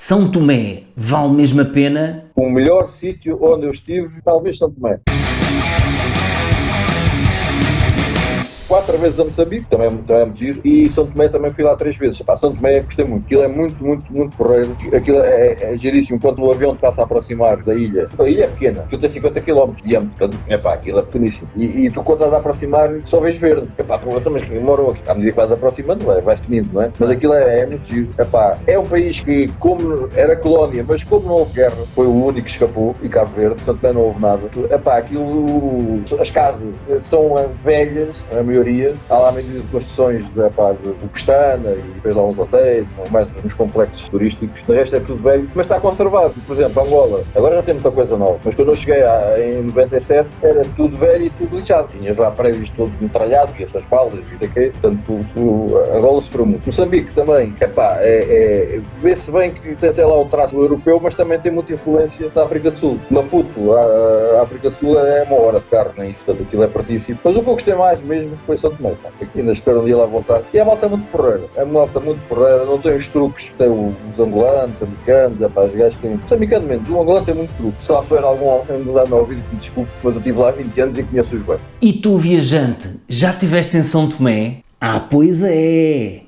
São Tomé vale mesmo a pena? O melhor sítio onde eu estive, talvez São Tomé. 4 vezes a Moçambique, também é muito giro, e São Tomé também fui lá 3 vezes. Pá, São Tomé gostei muito, aquilo é muito porreiro, aquilo é giríssimo. Quando o avião está-se a aproximar da ilha, a ilha é pequena, aquilo tem 50 km de diâmetro, portanto, aquilo é pequeníssimo. E tu quando estás a aproximar, só vês verde. Mas moram aqui, à medida que vais aproximando, vai-se tinindo, não é? Mas aquilo é muito giro. É um país que, como era colónia, mas como não houve guerra, foi o único que escapou, e Cabo Verde, portanto não houve nada. Aquilo, as casas são velhas, a maioria. Há lá medidas de construções do Pestana e fez lá uns hotéis, mais uns complexos turísticos. O resto é tudo velho, mas está conservado. Por exemplo, Angola, agora já tem muita coisa nova, mas quando eu cheguei em 97 era tudo velho e tudo lixado. Tinhas lá prédios todos metralhados e essas balas e sei o quê. Portanto, Angola sofreu muito. Moçambique também, vê-se bem que tem até lá o traço europeu, mas também tem muita influência da África do Sul. Maputo, a África do Sul é uma hora de carro, nem isso, portanto aquilo é partíssimo. Mas o que eu gostei mais mesmo foi São Tomé, que ainda espero um dia lá voltar. E a malta é muito porreira, não tem os truques, tem os angolanos, os americanos, os gajos têm. Os americanos mesmo, o angolano tem muito truque. Se lá for algum angolano a ouvir, desculpe, mas eu estive lá há 20 anos e conheço-os bem. E tu, viajante, já estiveste em São Tomé? Ah, pois é!